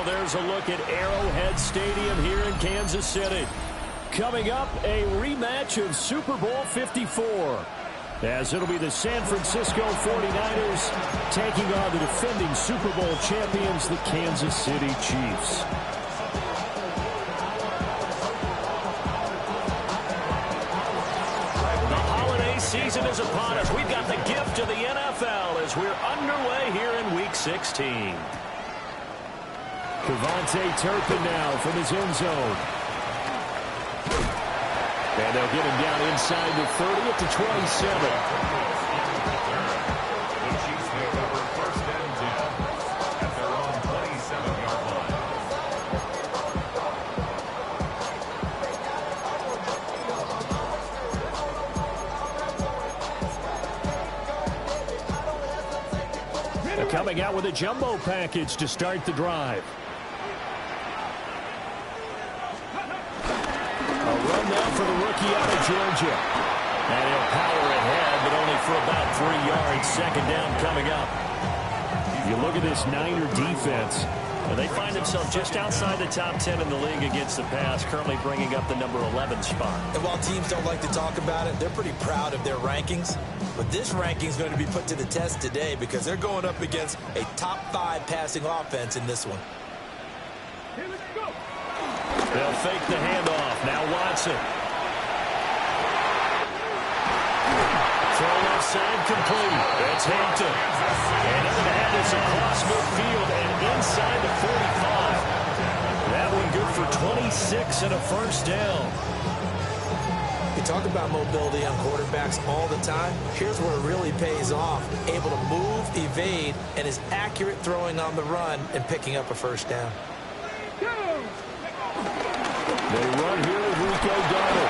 there's a look at Arrowhead Stadium here in Kansas City. Coming up, a rematch of Super Bowl 54. As it'll be the San Francisco 49ers taking on the defending Super Bowl champions, the Kansas City Chiefs. The holiday season is upon us. We've got the gift of the NFL as we're underway here in Week 16. KaVontae Turpin now from his end zone. And they'll get him down inside the 30 at the 27. The Chiefs will cover first and 10 at their own 27-yard line. They're coming out with a jumbo package to start the drive. For the rookie out of Georgia. And he'll power ahead, but only for about 3 yards. Second down coming up. You look at this Niner defense, and they find themselves just outside the top 10 in the league against the pass, currently bringing up the number 11 spot. And while teams don't like to talk about it, they're pretty proud of their rankings. But this ranking is going to be put to the test today because they're going up against a top 5 passing offense in this one. They'll fake the handoff. Now Watson. Throw left side complete. That's Hampton. And he's going to have this across midfield and inside the 45. That one good for 26 and a first down. We talk about mobility on quarterbacks all the time. Here's where it really pays off. Able to move, evade, and is accurate throwing on the run and picking up a first down. They run here with Rico Dowdle.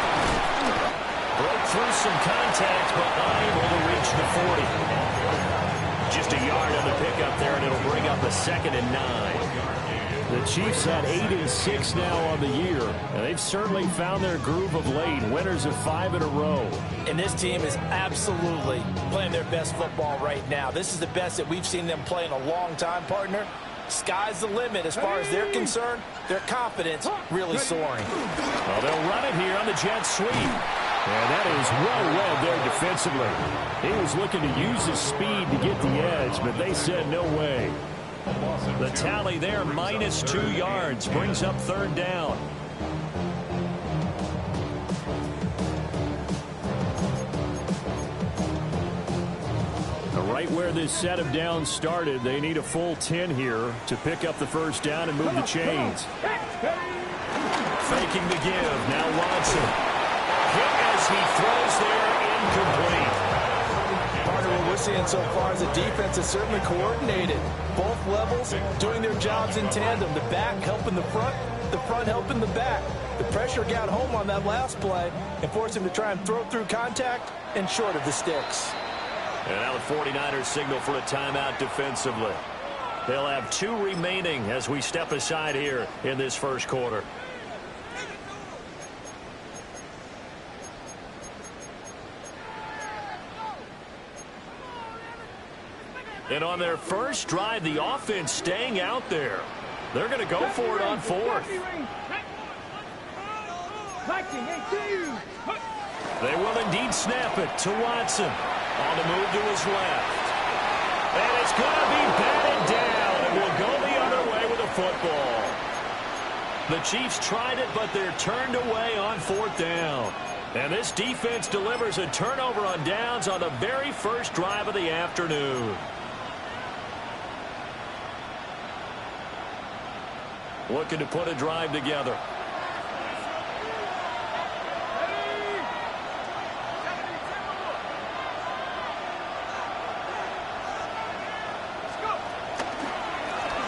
Broke through some contact, but unable to reach the 40. Just a yard on the pickup there, and it'll bring up a 2nd and 9. The Chiefs had 8 and 6 now on the year, and they've certainly found their groove of late. Winners of 5 in a row. And this team is absolutely playing their best football right now. This is the best that we've seen them play in a long time, partner. Sky's the limit as far as they're concerned. Their confidence really soaring. Well, they'll run it here on the jet sweep. And that is well read there defensively. He was looking to use his speed to get the edge, but they said no way. The tally there, minus 2 yards, brings up 3rd down. Right where this set of downs started, they need a full 10 here to pick up the first down and move the chains. Faking the give. Now Watson. Hit as he throws there, incomplete. Partner, what we're seeing so far is the defense is certainly coordinated. Both levels doing their jobs in tandem. The back helping the front helping the back. The pressure got home on that last play and forced him to try and throw through contact and short of the sticks. And now the 49ers signal for a timeout defensively. They'll have 2 remaining as we step aside here in this first quarter. And on their first drive, the offense staying out there. They're going to go for it on 4th. They will indeed snap it to Watson. On the move to his left. And it's going to be batted down, and we'll go the other way with a football. The Chiefs tried it, but they're turned away on 4th down. And this defense delivers a turnover on downs on the very first drive of the afternoon. Looking to put a drive together.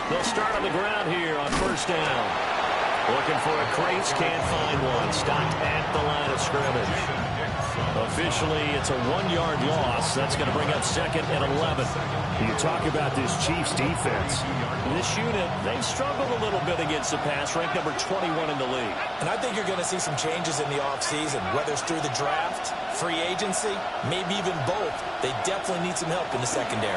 They'll start on the ground here on first down. Looking for a crease, can't find one. Stopped at the line of scrimmage. Officially, it's a 1-yard loss. That's going to bring up 2nd and 11. You talk about this Chiefs defense. This unit, they've struggled a little bit against the pass, ranked number 21 in the league. And I think you're going to see some changes in the offseason, whether it's through the draft, free agency, maybe even both. They definitely need some help in the secondary.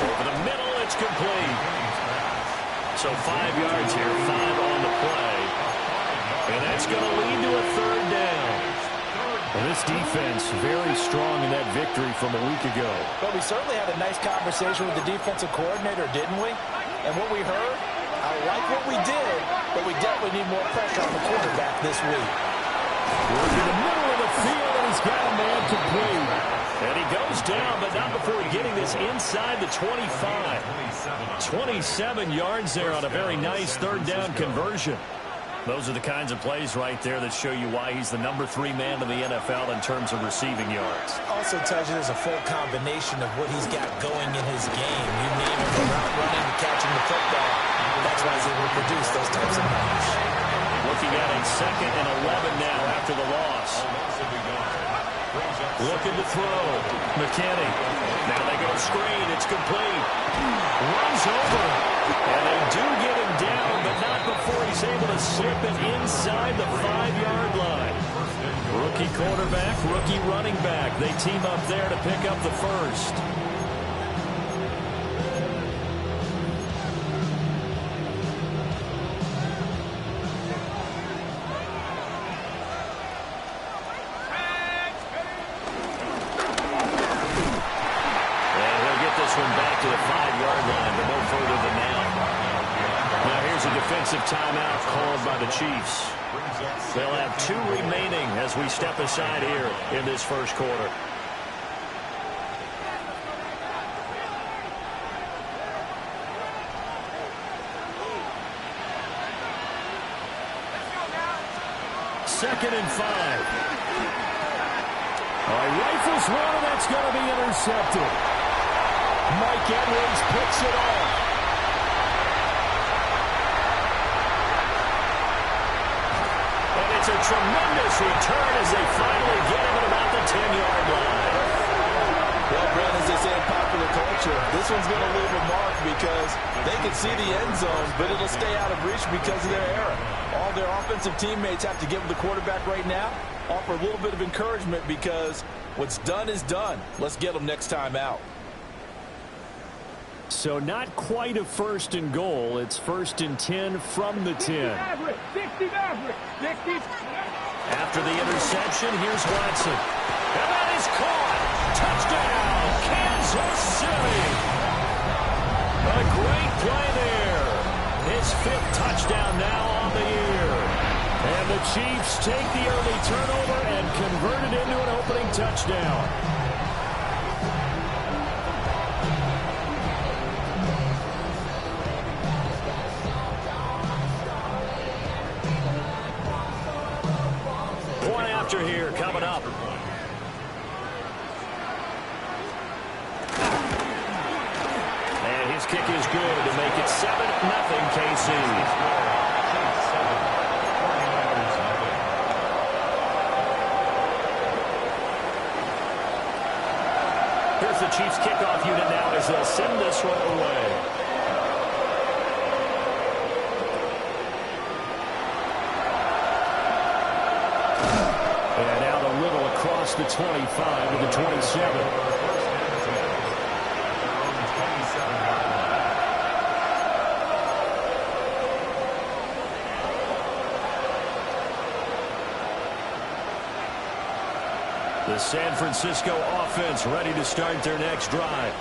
Over the middle, it's complete. So 5 yards here, 5 on the play. And that's going to lead to a third down. Well, this defense very strong in that victory from a week ago. But we certainly had a nice conversation with the defensive coordinator, didn't we? And what we heard, I like what we did, but we definitely need more pressure on the quarterback this week. We're in the middle of the field, and he's got a man complete. And he goes down, but not before getting this inside the 25. 27 yards there on a very nice third down conversion. Those are the kinds of plays right there that show you why he's the number 3 man in the NFL in terms of receiving yards. Also tells you there's a full combination of what he's got going in his game. You name it, from route running to catching the football. That's why he's able to produce those types of numbers. Looking at it, 2nd and 11 now after the loss. Looking to throw. McKinney. Now they go screen. It's complete. Runs over. And they do get him down, but not before he's able to slip it inside the 5-yard line. Rookie quarterback, rookie running back. They team up there to pick up the first. Back to the 5-yard line, but no further than that. Now here's a defensive timeout called by the Chiefs. They'll have 2 remaining as we step aside here in this first quarter. Second and 5. Rifles one, and that's going to be intercepted. Mike Edwards picks it off. And it's a tremendous return as they finally get him at about the 10-yard line. Well, Brent, as they say in popular culture, this one's going to leave a mark because they can see the end zone, but it'll stay out of reach because of their error. All their offensive teammates have to give the quarterback right now, offer a little bit of encouragement because what's done is done. Let's get them next time out. So not quite a 1st and goal. It's 1st and 10 from the 10. After the interception, here's Watson. And that is caught. Touchdown, Kansas City. A great play there. His 5th touchdown now on the year. And the Chiefs take the early turnover and convert it into an opening touchdown. After here, coming up. And his kick is good to make it 7-0 KC. Here's the Chiefs kickoff unit now as they'll send this one away. The 25 to the 27. The San Francisco offense ready to start their next drive.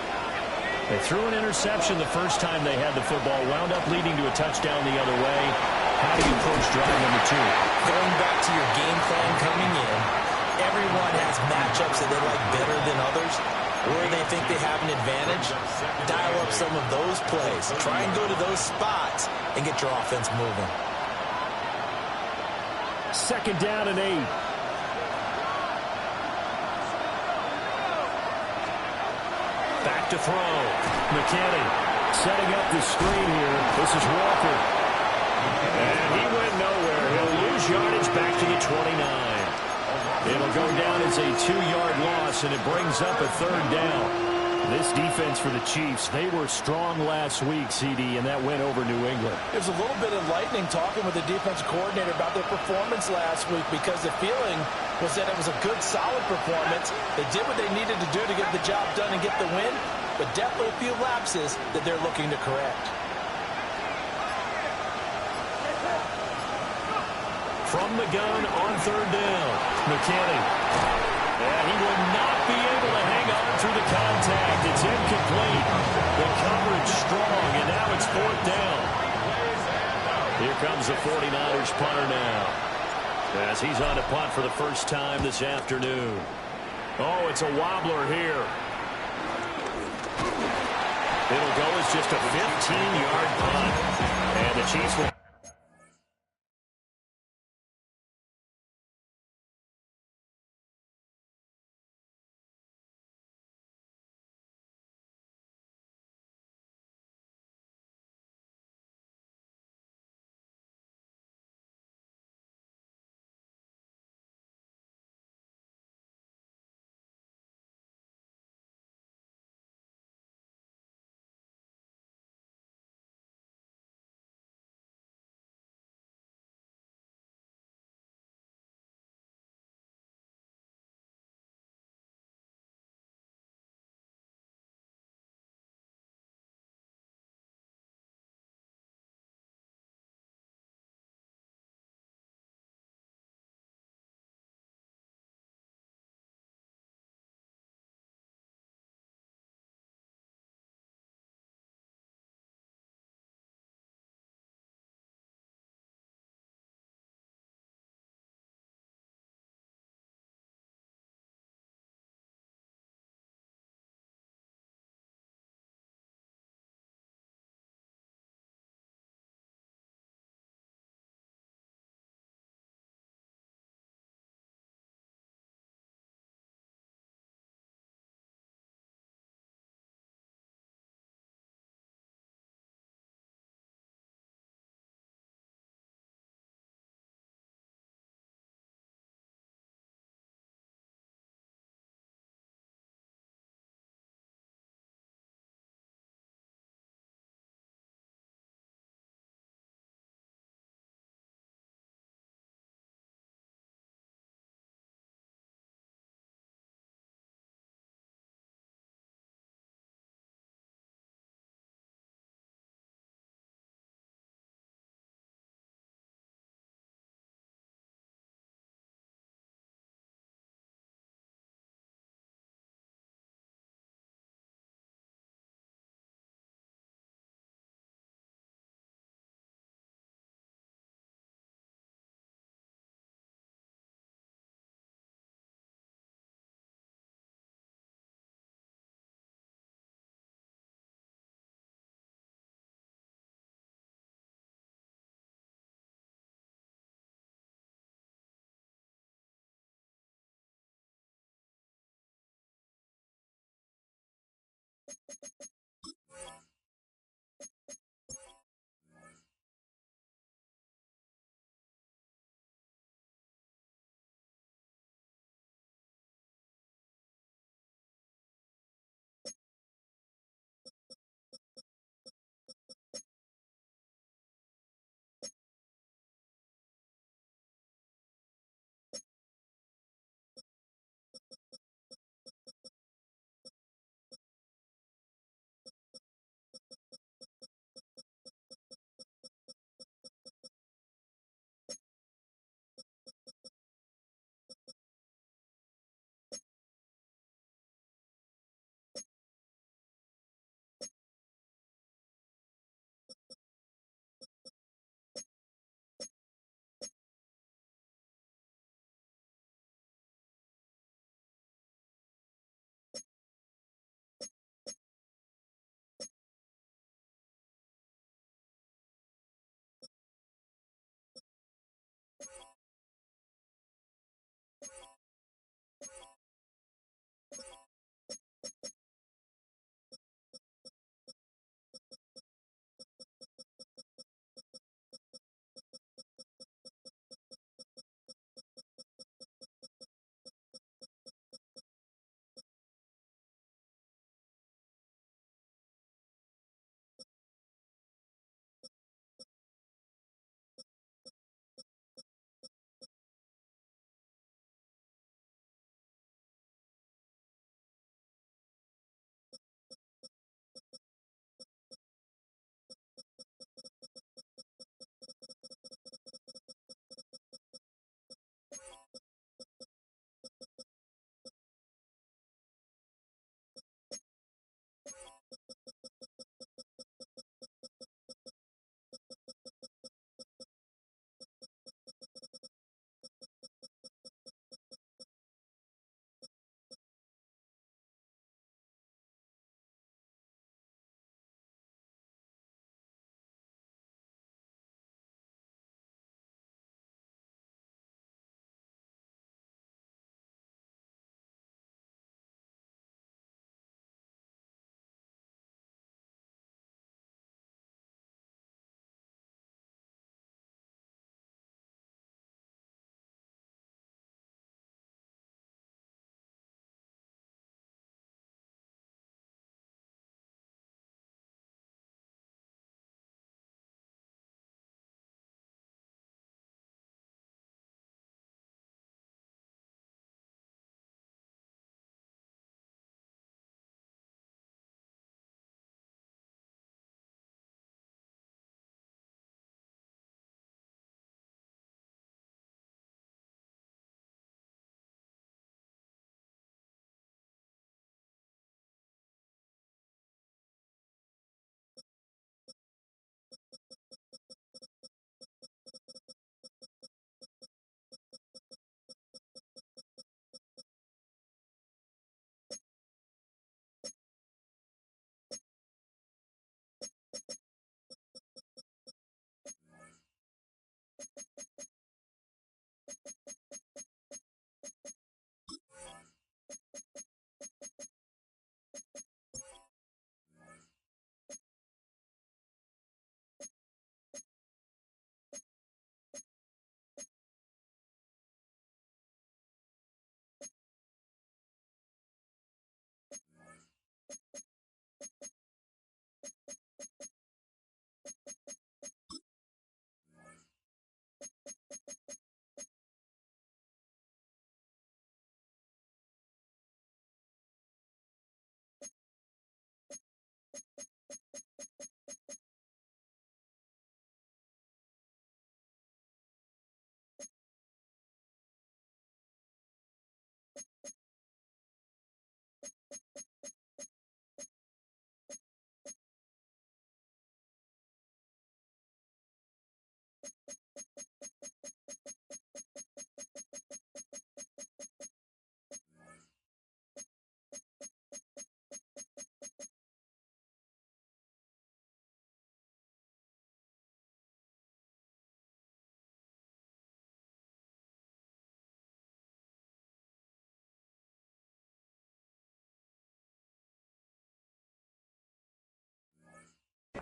They threw an interception the first time they had the football, wound up leading to a touchdown the other way. How do you approach drive number 2? Going back to your game plan coming in, everyone has matchups that they like better than others, where they think they have an advantage. Dial up some of those plays. Try and go to those spots and get your offense moving. 2nd down and 8. Back to throw. McKinney setting up the screen here. This is Walker. And he went nowhere. He'll lose yardage back to the 29. It'll go down as a 2-yard loss, and it brings up a 3rd down. This defense for the Chiefs, they were strong last week, CD, and that went over New England. There's a little bit enlightening talking with the defensive coordinator about their performance last week because the feeling was that it was a good, solid performance. They did what they needed to do to get the job done and get the win, but definitely a few lapses that they're looking to correct. from the gun on third down. McKinney. And he will not be able to hang on through the contact. It's incomplete. The coverage strong, and now it's fourth down. Here comes the 49ers punter now, as he's on to punt for the first time this afternoon. Oh, it's a wobbler here. It'll go as just a 15-yard punt. And the Chiefs will...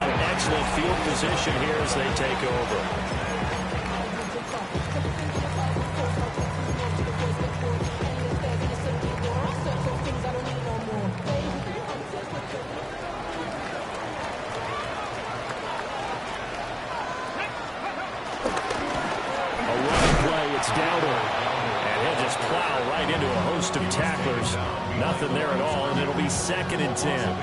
Excellent field position here as they take over. A running play, it's Dowdle. And he'll just plow right into a host of tacklers. Nothing there at all, and it'll be 2nd and 10.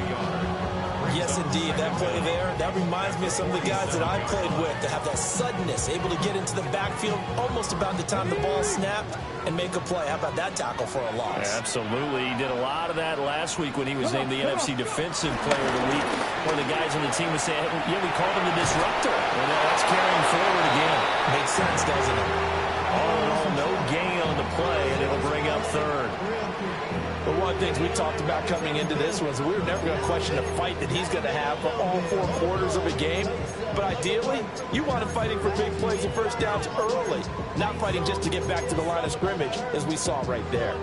Yes, indeed. That play there, that reminds me of some of the guys that I played with to have that suddenness, able to get into the backfield almost about the time the ball snapped and make a play. How about that tackle for a loss? Yeah, absolutely. He did a lot of that last week when he was named the NFC Defensive Player of the Week. One of the guys on the team was saying, yeah, we called him the disruptor. And that's carrying forward again. Makes sense, doesn't it? All in all, no gain on the play, and it'll bring up 3rd. But one of the things we talked about coming into this was we were never going to question the fight that he's going to have for all 4 quarters of a game. But ideally, you want him fighting for big plays and first downs early, not fighting just to get back to the line of scrimmage, as we saw right there.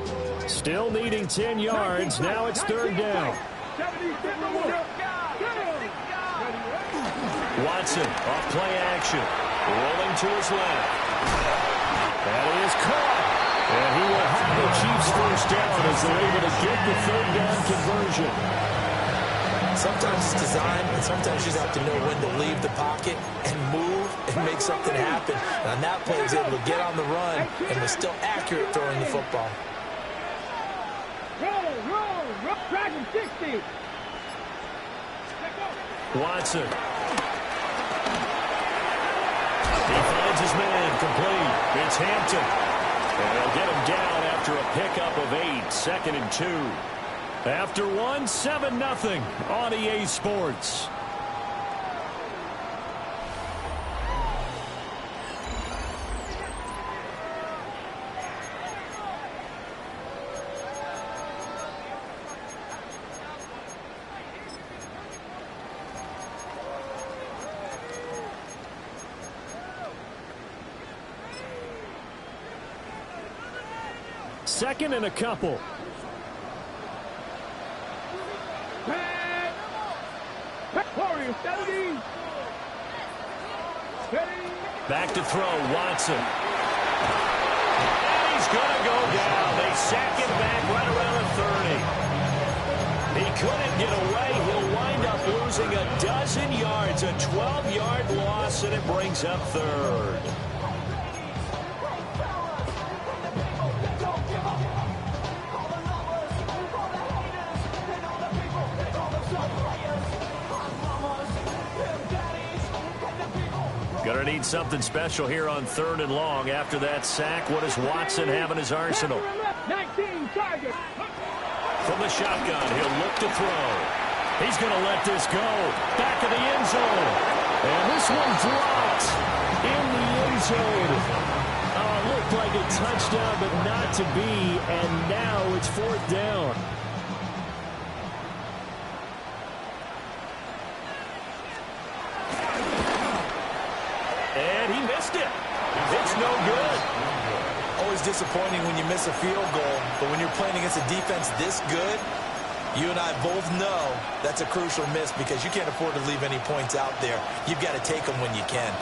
Still needing 10 yards. Now it's 3rd down. Watson off play action. Rolling to his left. That is caught. And he will have the Chiefs first down as they're able to get the 3rd down conversion. Sometimes it's design, and sometimes you just have to know when to leave the pocket and move and make something happen. And on that play, he was able to get on the run and was still accurate throwing the football. Roll, Dragon 60. Watson. He finds his man complete. It's Hampton. And they'll get him down after a pickup of 8, 2nd and 2. After 1, 7-0 on EA Sports. Second and a couple. Back to throw, Watson. And he's going to go down. They sack him back right around the 30. He couldn't get away. He'll wind up losing a dozen yards, a 12-yard loss, and it brings up 3rd. Gonna need something special here on 3rd and long. After that sack, what does Watson have in his arsenal? 19 targets. From the shotgun, he'll look to throw. He's gonna let this go. Back of the end zone. And this one dropped in the end zone. Looked like a touchdown, but not to be. And now it's 4th down. And he missed it. It's no good. Always disappointing when you miss a field goal, but when you're playing against a defense this good, you and I both know that's a crucial miss because you can't afford to leave any points out there. You've got to take them when you can.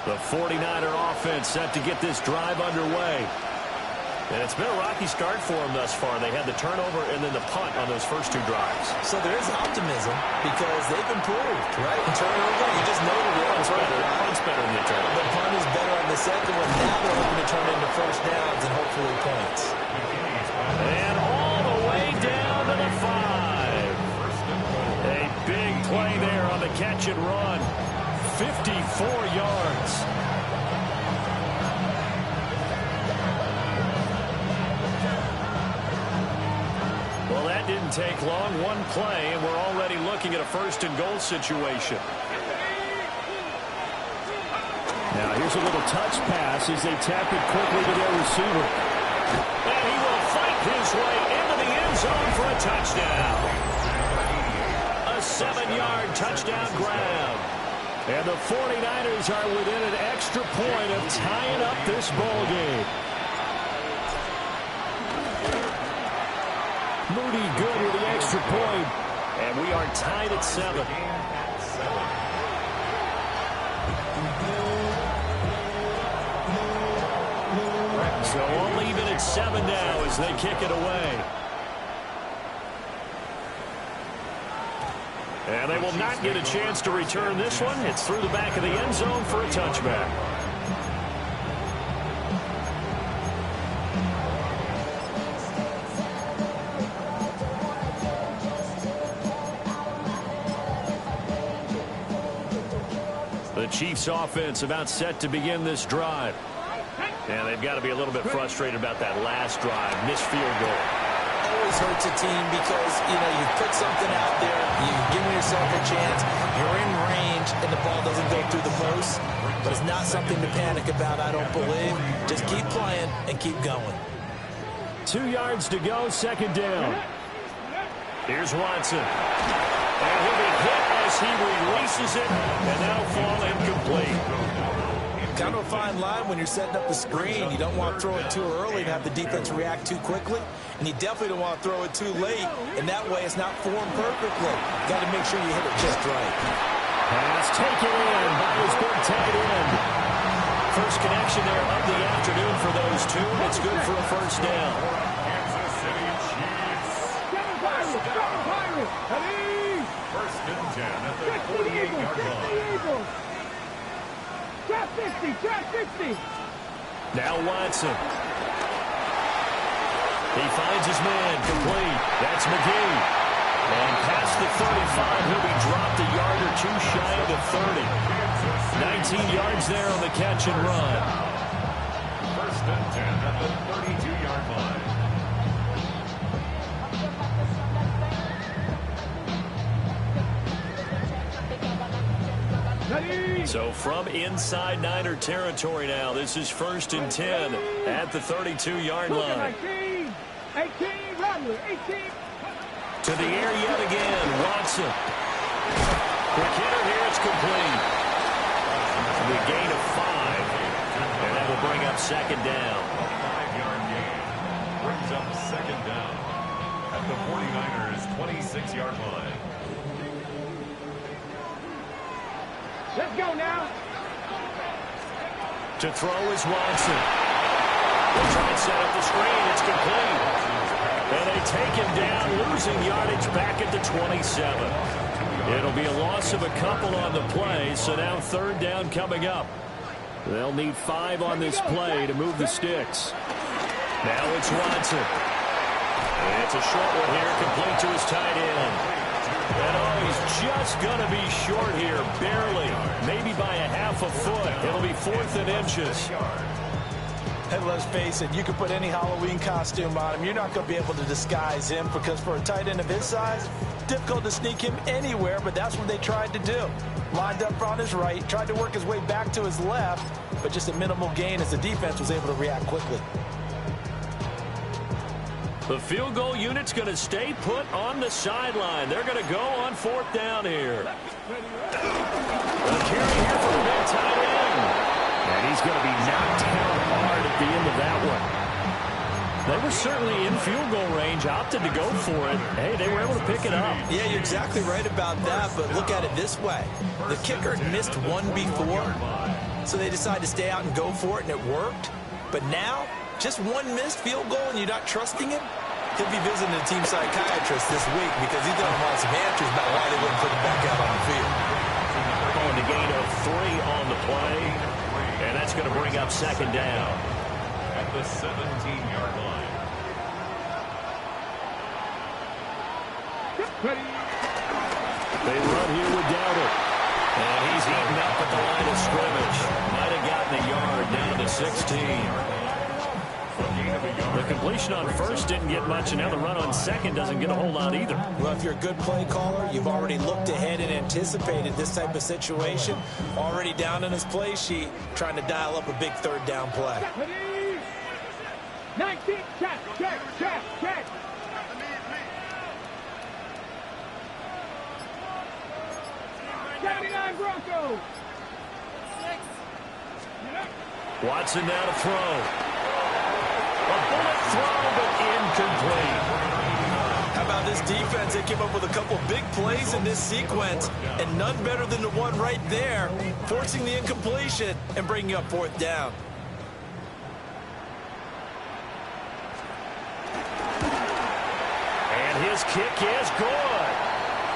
The 49er offense set to get this drive underway. And it's been a rocky start for them thus far. They had the turnover and then the punt on those first 2 drives. So there is optimism because they've improved, right? And turnover, you just noted it. Punt's better than the turnover. The punt is better on the second one. Now they're hoping to turn into first downs and hopefully points. And all the way down to the 5. A big play there on the catch and run. 54 yards. Well, that didn't take long. One play, and we're already looking at a first-and-goal situation. Now, here's a little touch pass as they tap it quickly to their receiver. And he will fight his way into the end zone for a touchdown. A 7-yard touchdown grab. And the 49ers are within an extra point of tying up this ball game. Moody good with the extra point. And we are tied at 7. So all even at 7 now as they kick it away. And they will not get a chance to return this one. It's through the back of the end zone for a touchback. The Chiefs offense about set to begin this drive. And they've got to be a little bit frustrated about that last drive. Missed field goal. Always hurts a team because, you put something out there, you're giving yourself a chance, you're in range, and the ball doesn't go through the post. But it's not something to panic about, I don't believe. Just keep playing and keep going. 2 yards to go, second down. Here's Watson. And he'll be hit as he releases it, and that'll fall incomplete. Kind of a fine line when you're setting up the screen. You don't want to throw it too early and have the defense react too quickly. And you definitely don't want to throw it too late. And that way it's not formed perfectly. Got to make sure you hit it just right. Pass taken in by his big tight end. First connection there of the afternoon for those two. It's good for a first down. Kansas City Chiefs. First and 10 at the 48-yard line. Trap 50, trap 50. Now Watson. He finds his man complete. That's McGee. And past the 35, he'll be dropped a yard or two shy of the 30. 19 yards there on the catch and run. First and 10 at the 32-yard line. So from inside Niner territory now, this is first and 10 at the 32-yard line. 18, Rodley, 18. To the air yet again, Watson. Quick hitter here, it's complete. The gain of 5, and that will bring up second down. 5-yard gain brings up second down at the 49ers' 26-yard line. Let's go now. To throw is Watson. They'll try and set up the screen. It's complete. And they take him down, losing yardage back at the 27. It'll be a loss of a couple on the play, so now third down coming up. They'll need 5 on this play to move the sticks. Now it's Watson. And it's a short one here, complete to his tight end. And he's just going to be short here, barely. Maybe by a half a foot. It'll be 4th and inches. And let's face it, you can put any Halloween costume on him. You're not going to be able to disguise him because for a tight end of his size, difficult to sneak him anywhere, but that's what they tried to do. Lined up on his right, tried to work his way back to his left, but just a minimal gain as the defense was able to react quickly. The field goal unit's going to stay put on the sideline. They're going to go on 4th down here. A carry here for the big tight end. And he's going to be knocked down hard at the end of that one. They were certainly in field goal range, opted to go for it. Hey, they were able to pick it up. Yeah, you're exactly right about that, but look at it this way. The kicker missed one before, so they decided to stay out and go for it, and it worked. But now, just one missed field goal and you're not trusting him? He'll be visiting a team psychiatrist this week because he's going to want some answers about why they wouldn't put him back out on the field. On the gain of 3 on the play, and that's going to bring up second down. At the 17-yard line. They run here with Dowdle. And he's eaten up at the line of scrimmage. Might have gotten a yard down to 16. The completion on first didn't get much, and now the run on second doesn't get a whole lot either. Well, if you're a good play caller, you've already looked ahead and anticipated this type of situation. Already down in his play sheet, trying to dial up a big third down play. 19, check. 79 Broncos. Watson now to throw. A bullet throw, but incomplete. How about this defense? They came up with a couple big plays in this sequence, and none better than the one right there, forcing the incompletion and bringing up fourth down. And his kick is good.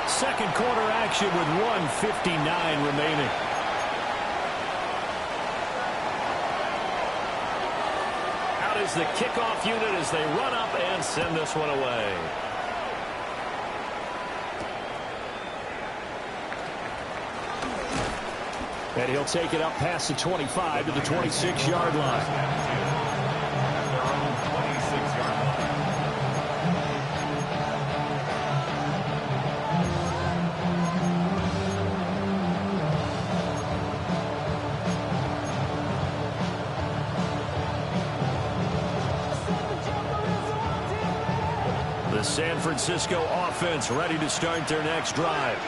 Second quarter action with 1:59 remaining. Out is the kickoff unit as they run up and send this one away. And he'll take it up past the 25 to the 26-yard line. Their own 26-yard line. The San Francisco offense ready to start their next drive.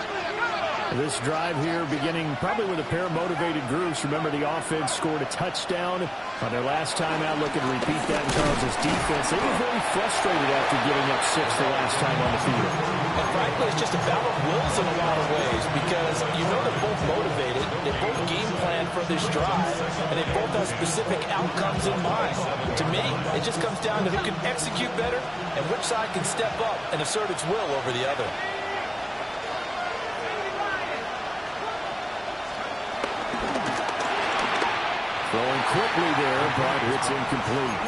This drive here beginning probably with a pair of motivated groups. Remember, the offense scored a touchdown on their last time out. Looking to repeat that in Charles' defense. They were very frustrated after giving up 6 the last time on the field. And frankly, it's just a battle of wills in a lot of ways, because you know they're both motivated, they both game plan for this drive, and they both have specific outcomes in mind. To me, it just comes down to who can execute better and which side can step up and assert its will over the other. Throwing quickly there, but it's incomplete.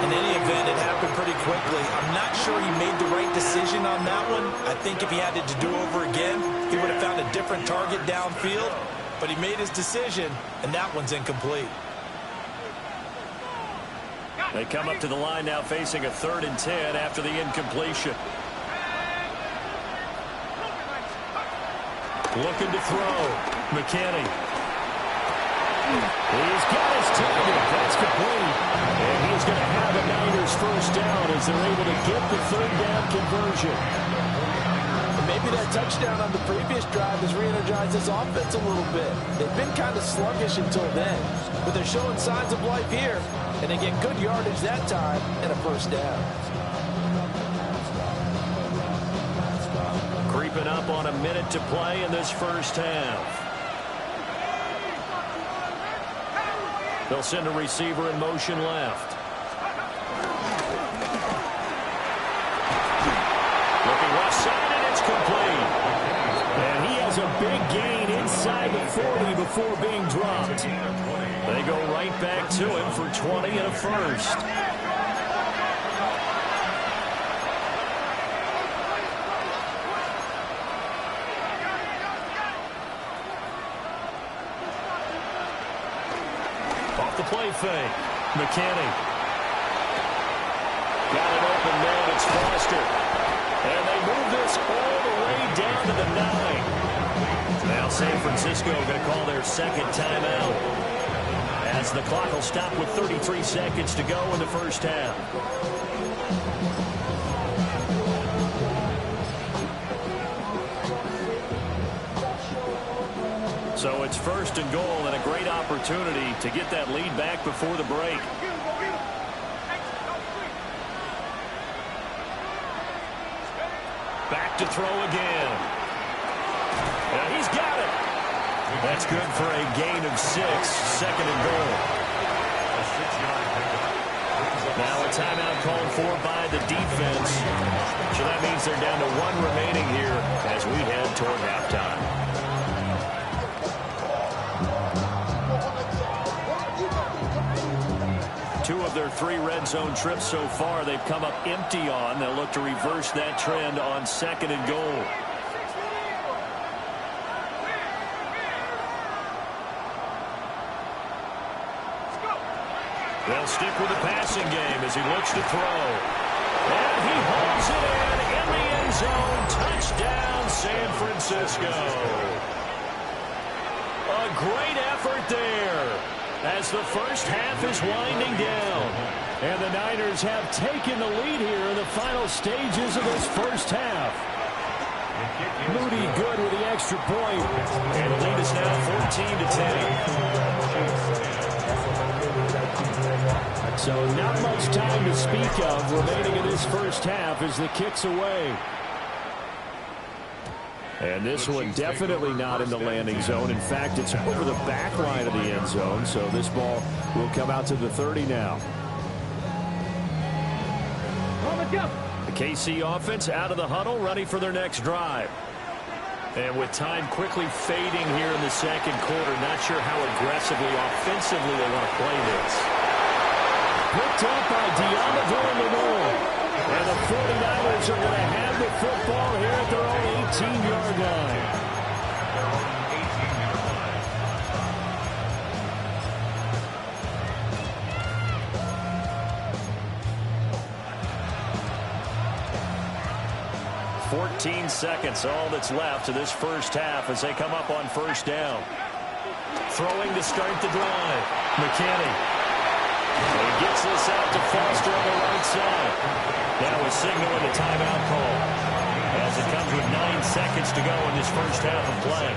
In any event, it happened pretty quickly. I'm not sure he made the right decision on that one. I think if he had it to do over again, he would have found a different target downfield. But he made his decision, and that one's incomplete. They come up to the line now facing a 3rd and 10 after the incompletion. Looking to throw. McKinney. He's got his target. That's complete. And he's going to have a Niners first down as they're able to get the 3rd down conversion. And maybe that touchdown on the previous drive has re-energized this offense a little bit. They've been kind of sluggish until then, but they're showing signs of life here, and they get good yardage that time and a first down. Creeping up on a minute to play in this first half. They'll send a receiver in motion left. Looking left side, and it's complete. And he has a big gain inside the 40 before being dropped. They go right back to him for 20 and a first. Off the play fake. McKinney. Got it open man. It's Foster. And they move this all the way down to the 9. Now San Francisco going to call their second timeout, as the clock will stop with 33 seconds to go in the first half. So it's 1st and goal, and a great opportunity to get that lead back before the break. Back to throw again. And he's got it. That's good for a gain of 6. 2nd and goal. Now a timeout called for by the defense. So that means they're down to 1 remaining here as we head toward halftime. Two of their 3 red zone trips so far they've come up empty on. They'll look to reverse that trend on 2nd and goal. They'll stick with the passing game as he looks to throw. And he holds it in the end zone. Touchdown, San Francisco. A great effort there as the first half is winding down. And the Niners have taken the lead here in the final stages of this first half. Moody good with the extra point. And the lead is now 14-10. So not much time to speak of remaining in this first half as the kick's away. And this one definitely not in the landing zone. In fact, it's over the back line of the end zone. So this ball will come out to the 30 now. The KC offense out of the huddle, ready for their next drive. And with time quickly fading here in the second quarter, not sure how aggressively, offensively they want to play this. Picked up by Deommodore Lenoir. And the 49ers are going to have the football here at their own 18-yard line. Seconds, all that's left to this first half as they come up on first down. Throwing to start the drive. McKinney. He gets this out to Foster on the right side. Now a signal with a timeout call as it comes with 9 seconds to go in this first half of play.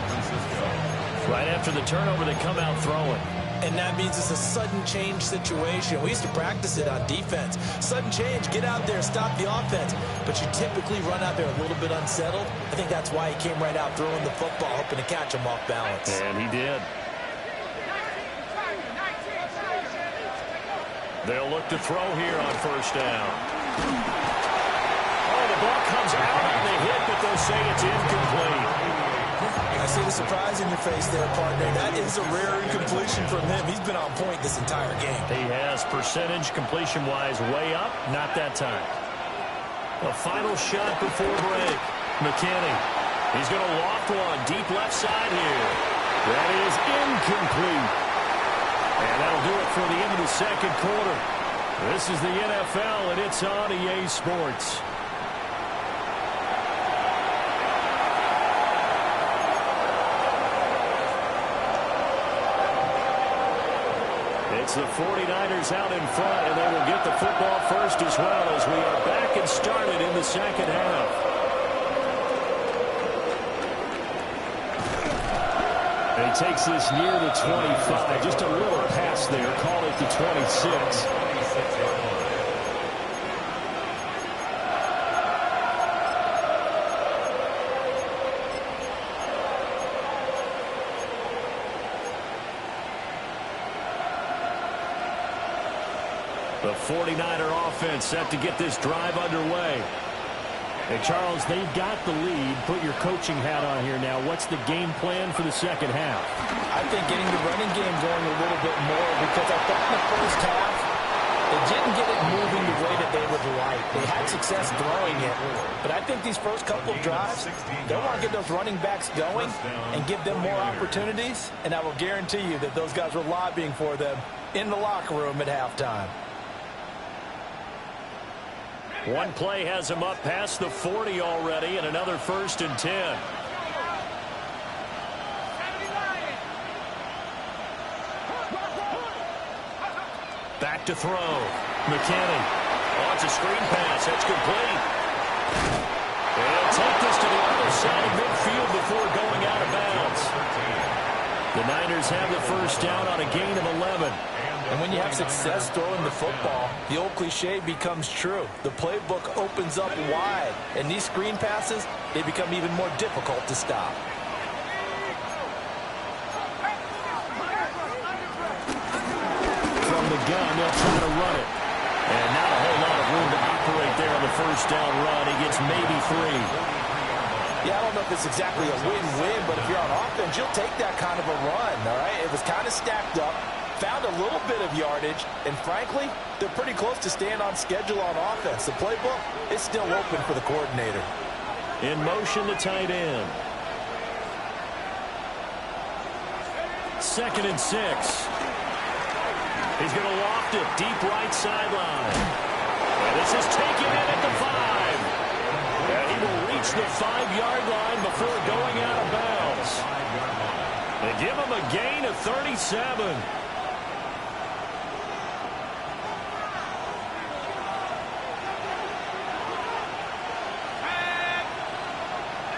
Right after the turnover, they come out throwing. And that means it's a sudden change situation. We used to practice it on defense. Sudden change, get out there, stop the offense. But you typically run out there a little bit unsettled. I think that's why he came right out throwing the football, hoping to catch him off balance. And he did. They'll look to throw here on first down. Oh, the ball comes out on the hit, but they'll say it's incomplete. I see the surprise in your face there, partner. That is a rare incompletion from him. He's been on point this entire game. He has percentage completion-wise way up. Not that time. A final shot before break. McKinney. He's going to loft one deep left side here. That is incomplete. And that'll do it for the end of the second quarter. This is the NFL, and it's on EA Sports. It's the 49ers out in front, and they will get the football first as well as we are back and started in the second half. And he takes this near the 25. Just a little pass there. Call it the 26. The 49er offense set to get this drive underway. Hey, Charles, they've got the lead. Put your coaching hat on here now. What's the game plan for the second half? I think getting the running game going a little bit more because I thought in the first half they didn't get it moving the way that they would like. They had success throwing it, but I think these first couple of drives, they want to get those running backs going and give them more opportunities, and I will guarantee you that those guys were lobbying for them in the locker room at halftime. One play has him up past the 40 already, and another 1st and 10. Back to throw. McKinney. Oh, it's a screen pass. That's complete. They'll take this to the other side of midfield before going out of bounds. The Niners have the first down on a gain of 11. And when you have success throwing the football, the old cliche becomes true. The playbook opens up wide, and these screen passes, they become even more difficult to stop. From the gun, they'll try to run it. And not a whole lot of room to operate there on the first down run. He gets maybe 3. Yeah, I don't know if it's exactly a win-win, but if you're on offense, you'll take that kind of a run, all right? It was kind of stacked up. Found a little bit of yardage, and frankly, they're pretty close to staying on schedule on offense. The playbook is still open for the coordinator. In motion, the tight end. 2nd and 6. He's going to loft it deep right sideline. And this is taken in at the 5. And he will reach the 5-yard line before going out of bounds. They give him a gain of 37.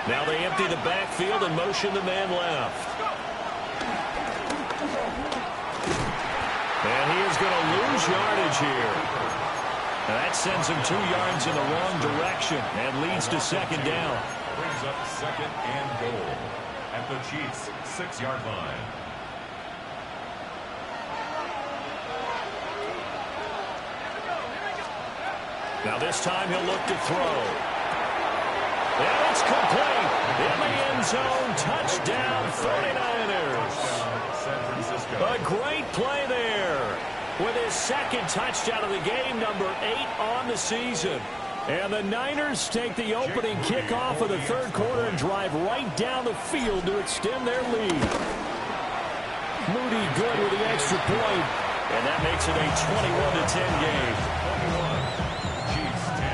Now they empty the backfield and motion the man left. And he is going to lose yardage here. And that sends him 2 yards in the wrong direction and leads to second down. Brings up second and goal at the Chiefs' 6-yard line. Now this time he'll look to throw. And it's complete. In the end zone, touchdown 49ers. San Francisco. A great play there with his second touchdown of the game, number 8 on the season. And the Niners take the opening kickoff of the third quarter and drive right down the field to extend their lead. Moody good with the extra point, and that makes it a 21-10 game. 21, Chiefs 10.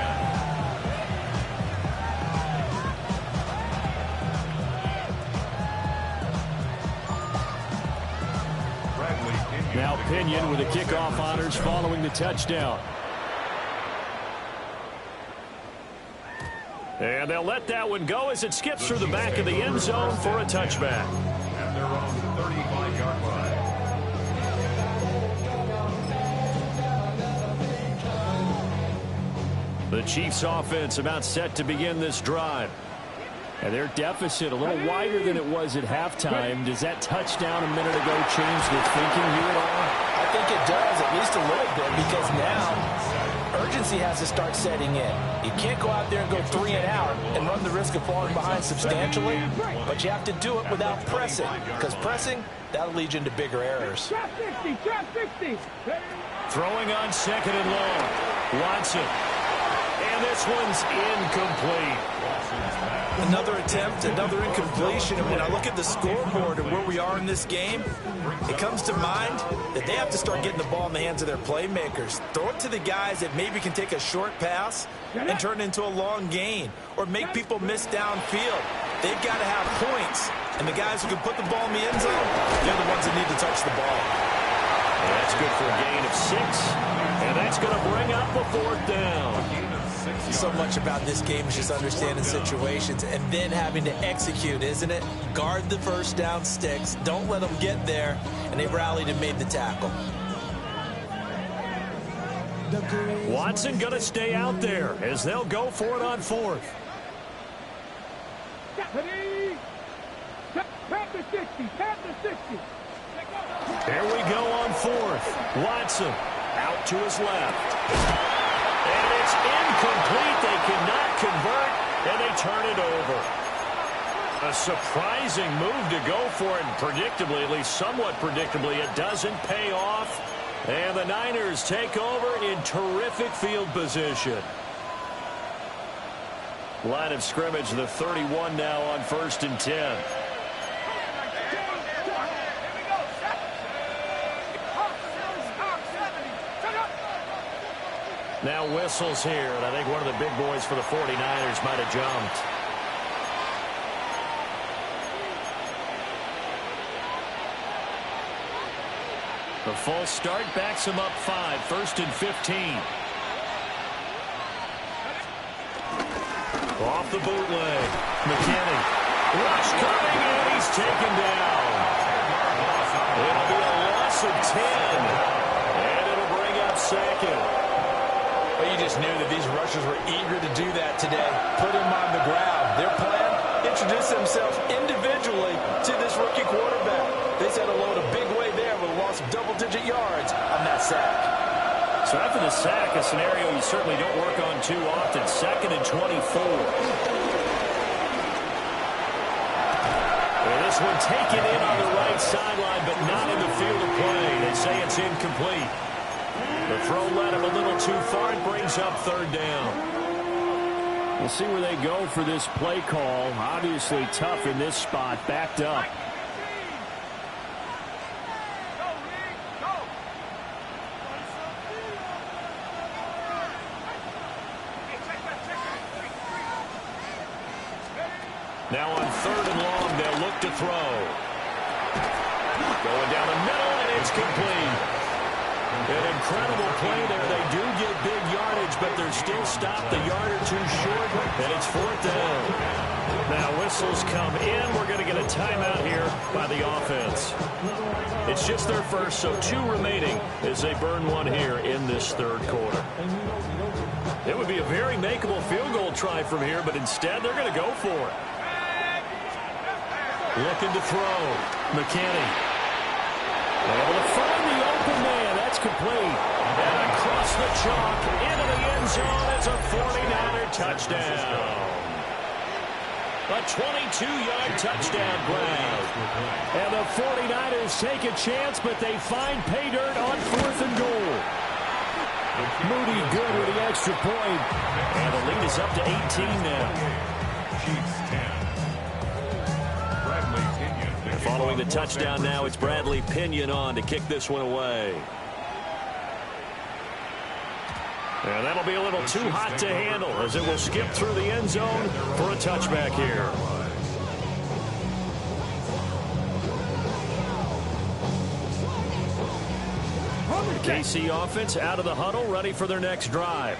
Now Pinion with the kickoff honors following the touchdown. And they'll let that one go as it skips through the back of the end zone for a touchback. At their own 35-yard line. The Chiefs offense about set to begin this drive. And their deficit a little wider than it was at halftime. Does that touchdown a minute ago change the thinking here at all? I think it does, at least a little bit, because now urgency has to start setting in. You can't go out there and go 3 and out and run the risk of falling behind substantially, but you have to do it without pressing, because pressing, that'll lead you into bigger errors. Trap 60, trap 60. Throwing on second and long. Watson. And this one's incomplete. Another attempt, another incompletion. And when I look at the scoreboard and where we are in this game, it comes to mind that they have to start getting the ball in the hands of their playmakers. Throw it to the guys that maybe can take a short pass and turn it into a long gain or make people miss downfield. They've got to have points. And the guys who can put the ball in the end zone, they're the ones that need to touch the ball. And that's good for a gain of 6. And that's going to bring up a 4th down. So much about this game is just understanding situations and then having to execute, isn't it? Guard the first down sticks. Don't let them get there. And they rallied and made the tackle. Watson going to stay out there as they'll go for it on 4th. Tap the 60, tap the 60. Here we go on 4th. Watson out to his left. And it's incomplete. They cannot convert, and they turn it over. A surprising move to go for it, and predictably, at least somewhat predictably, it doesn't pay off. And the Niners take over in terrific field position. Line of scrimmage, the 31 now on 1st and 10. Now whistles here, and I think one of the big boys for the 49ers might have jumped. The false start backs him up 5, 1st and 15. Off the bootleg. McKinney. Rush coming, and he's taken down. It'll be a loss of 10, and it'll bring up 2nd. Well, you just knew that these rushers were eager to do that today. Put him on the ground. Their plan, introduce themselves individually to this rookie quarterback. They said a load of big way there with a loss of double-digit yards on that sack. So after the sack, a scenario you certainly don't work on too often. 2nd and 24. And this one taken in on the right sideline, but not in the field of play. They say it's incomplete. The throw led him a little too far. It brings up 3rd down. We'll see where they go for this play call. Obviously tough in this spot, backed up. Now on 3rd and long, they'll look to throw. Going down the middle, and it's complete. An incredible play there. They do get big yardage, but they're still stopped a yard or two short, and it's 4th down. Now whistles come in. We're going to get a timeout here by the offense. It's just their first, so 2 remaining as they burn one here in this 3rd quarter. It would be a very makeable field goal try from here, but instead they're going to go for it. Looking to throw. McKinney. Able to find the open man. That's complete. And across the chalk into the end zone. It's a 49er touchdown. A 22-yard touchdown grab. And the 49ers take a chance, but they find pay dirt on 4th and goal. Moody good with the extra point. And the lead is up to 18 now. Chiefs 10. Bradley Pinion. Following the touchdown now, it's Bradley Pinion on to kick this one away. And that'll be a little too hot to handle as it will skip through the end zone for a touchback here. The KC offense out of the huddle, ready for their next drive.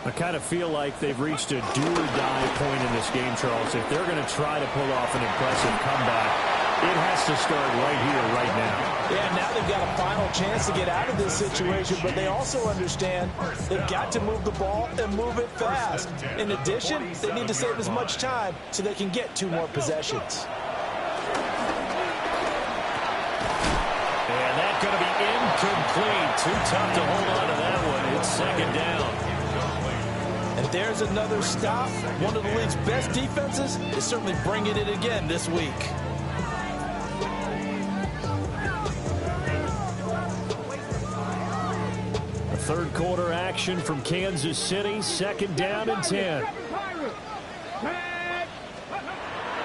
I kind of feel like they've reached a do-or-die point in this game, Charles. If they're going to try to pull off an impressive comeback, it has to start right here, right now. Yeah, now they've got a final chance to get out of this situation, but they also understand they've got to move the ball and move it fast. In addition, they need to save as much time so they can get 2 more possessions. And that's going to be incomplete. Too tough to hold on to that one. It's 2nd down. And there's another stop. One of the league's best defenses is certainly bringing it again this week. A 3rd quarter action from Kansas City. 2nd down and 10.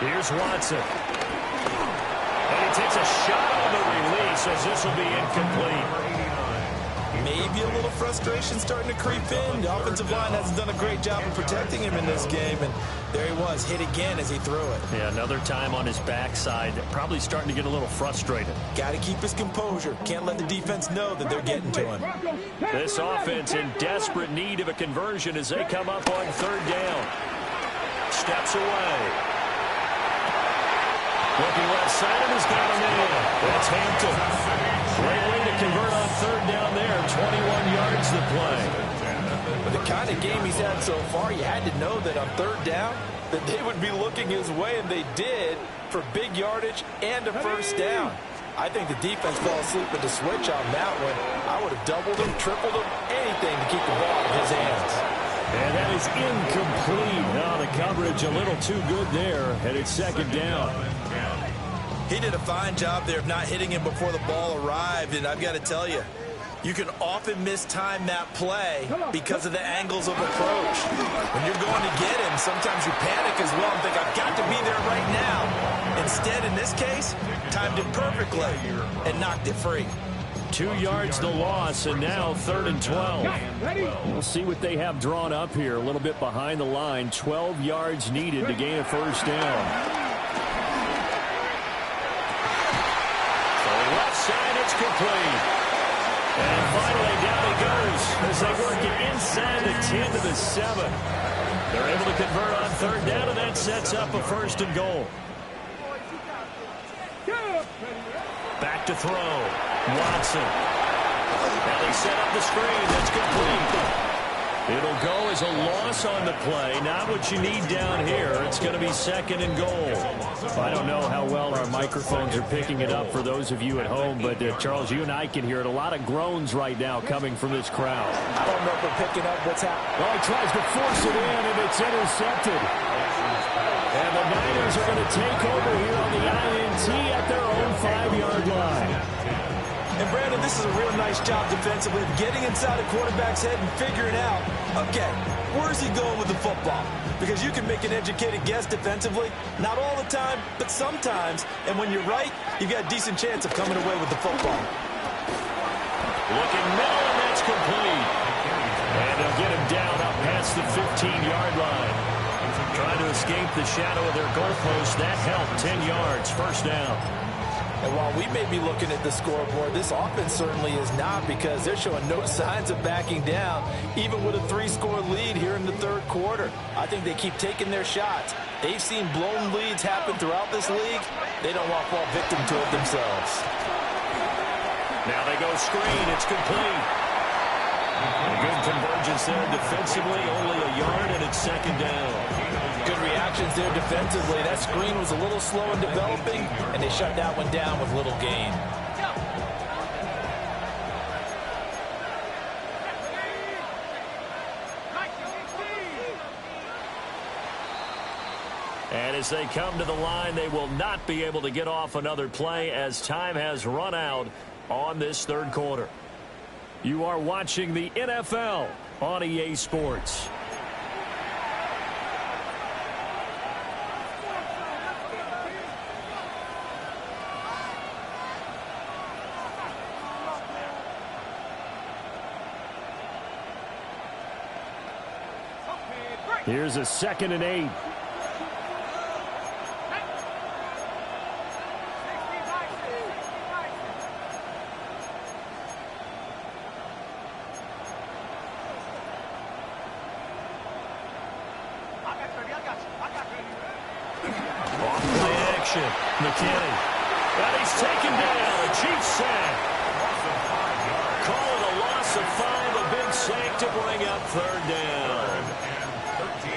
Here's Watson. And he takes a shot on the release as this will be incomplete. Maybe a little frustration starting to creep in. The offensive line hasn't done a great job of protecting him in this game, and there he was, hit again as he threw it. Yeah, another time on his backside, probably starting to get a little frustrated. Got to keep his composure. Can't let the defense know that they're getting to him. This offense in desperate need of a conversion as they come up on 3rd down. Steps away. Looking left side, and he's got him in. That's Hampton. Great way to convert on 3rd down there. 21 yards to play. With the kind of game he's had so far, you had to know that on 3rd down that they would be looking his way, and they did, for big yardage and a 1st down. I think the defense fell asleep with the switch on that one. I would have doubled him, tripled him, anything to keep the ball in his hands. And that is incomplete. Now the coverage a little too good there, and it's 2nd down. He did a fine job there of not hitting him before the ball arrived, and I've got to tell you, you can often mistime that play because of the angles of approach. When you're going to get him, sometimes you panic as well and think, I've got to be there right now. Instead, in this case, timed it perfectly and knocked it free. 2 yards the loss, and now 3rd and 12. We'll see what they have drawn up here. A little bit behind the line. 12 yards needed to gain a 1st down. It's complete. And finally, down he goes as they work it inside the 10 to the 7. They're able to convert on 3rd down, and that sets up a 1st and goal. Back to throw. Watson. Now they set up the screen. That's complete. It'll go as a loss on the play. Not what you need down here. It's going to be 2nd and goal. I don't know how well our microphones are picking it up for those of you at home, but Charles, you and I can hear it. A lot of groans right now coming from this crowd. I don't know if we're picking up what's happening. Well, he tries to force it in, and it's intercepted. And the Niners are going to take over here on the INT at their own 5-yard line. And Brandon, this is a real nice job defensively of getting inside a quarterback's head and figuring out, okay, where's he going with the football? Because you can make an educated guess defensively, not all the time, but sometimes. And when you're right, you've got a decent chance of coming away with the football. Looking middle, and that's complete. And they'll get him down up past the 15-yard line. Trying to escape the shadow of their goalpost. That helped. 10 yards. First down. And while we may be looking at the scoreboard, this offense certainly is not, because they're showing no signs of backing down, even with a 3-score lead here in the third quarter. I think they keep taking their shots. They've seen blown leads happen throughout this league. They don't want to fall victim to it themselves. Now they go screen. It's complete. A good convergence there defensively. Only a yard, and it's second down. Good reactions there defensively. That screen was a little slow in developing, and they shut that one down with little gain. And as they come to the line, they will not be able to get off another play as time has run out on this third quarter. You are watching the NFL on EA Sports. Here's a 2nd and 8. Off-play action. McKinney. And he's taken down. A Chiefs sack. Call it a loss of 5. A big sack to bring up third down.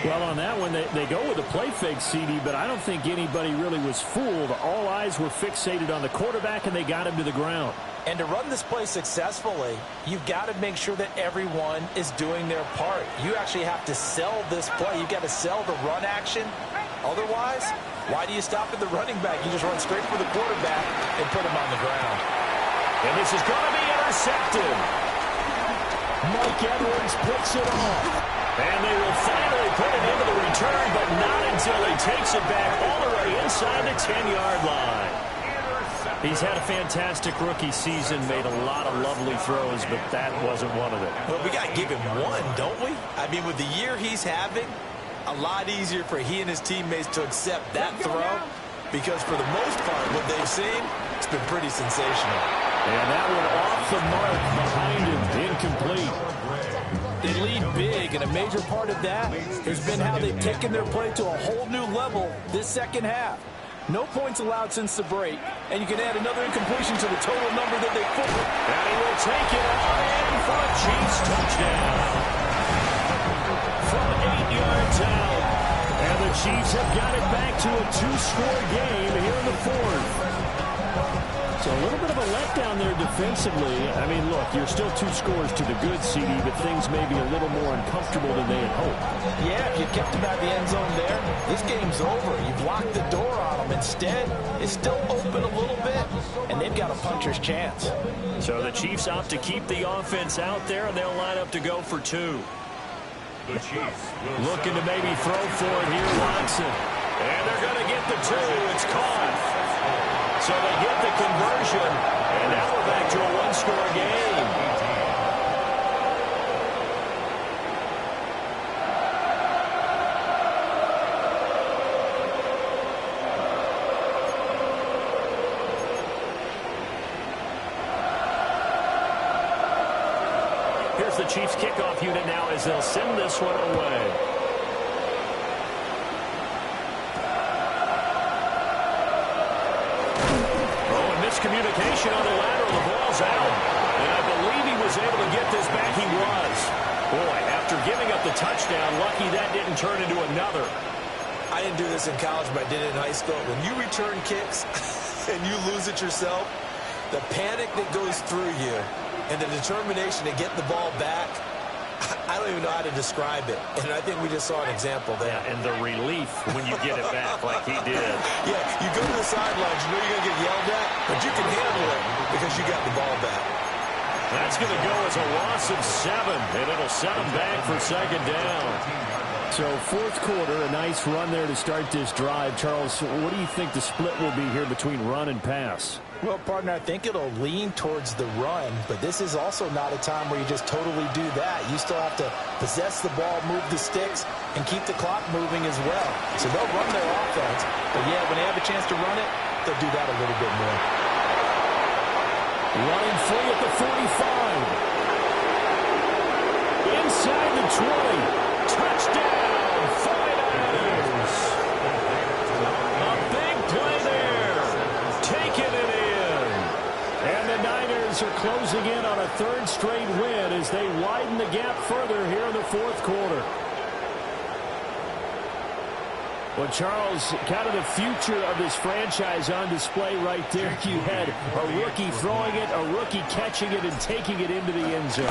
Well, on that one, they go with a play fake, CD, but I don't think anybody really was fooled. All eyes were fixated on the quarterback, and they got him to the ground. And to run this play successfully, you've got to make sure that everyone is doing their part. You actually have to sell this play. You've got to sell the run action. Otherwise, why do you stop at the running back? You just run straight for the quarterback and put him on the ground. And this is going to be intercepted. Mike Edwards picks it off. And they will finally put it into the return, but not until he takes it back all the way inside the 10-yard line. He's had a fantastic rookie season, made a lot of lovely throws, but that wasn't one of them. Well, we got to give him one, don't we? I mean, with the year he's having, a lot easier for he and his teammates to accept that throw, because for the most part, what they've seen, it's been pretty sensational. And that one off the mark behind him, incomplete. They lead big, and a major part of that has been how they've taken their play to a whole new level this second half. No points allowed since the break, and you can add another incompletion to the total number that they put. And he will take it all in for a Chiefs touchdown. From 8 yards out. And the Chiefs have got it back to a 2-score game here in the fourth. So a little bit of a letdown there defensively. I mean, look, you're still 2 scores to the good, CD, but things may be a little more uncomfortable than they had hoped. Yeah, if you kept them out of the end zone there, this game's over. You've locked the door on them. Instead, it's still open a little bit, and they've got a puncher's chance. So the Chiefs opt to keep the offense out there, and they'll line up to go for 2. The Chiefs looking to maybe throw for it here, Watson. And they're going to get the 2. It's caught. So they get the conversion, and now we're back to a 1-score game. Here's the Chiefs kickoff unit now as they'll send this one away. Communication on the lateral, the ball's out. And I believe he was able to get this back. He was. Boy, after giving up the touchdown, lucky that didn't turn into another. I didn't do this in college, but I did it in high school. When you return kicks and you lose it yourself, the panic that goes through you and the determination to get the ball back, I don't even know how to describe it. And I think we just saw an example there. Yeah, and the relief when you get it back like he did. Yeah, you go to the sidelines, you know you're going to get yelled at, but you can handle it because you got the ball back. That's going to go as a loss of 7, and it'll set them back for second down. So fourth quarter, a nice run there to start this drive. Charles, what do you think the split will be here between run and pass? Well, partner, I think it'll lean towards the run, but this is also not a time where you just totally do that. You still have to possess the ball, move the sticks, and keep the clock moving as well. So they'll run their offense, but yeah, when they have a chance to run it, they'll do that a little bit more. Running free at the 45. Inside the 20. Touchdown, 49ers. A big play there. Taking it in. And the Niners are closing in on a third straight win as they widen the gap further here in the fourth quarter. Well, Charles, kind of the future of this franchise on display right there. You had a rookie throwing it, a rookie catching it, and taking it into the end zone.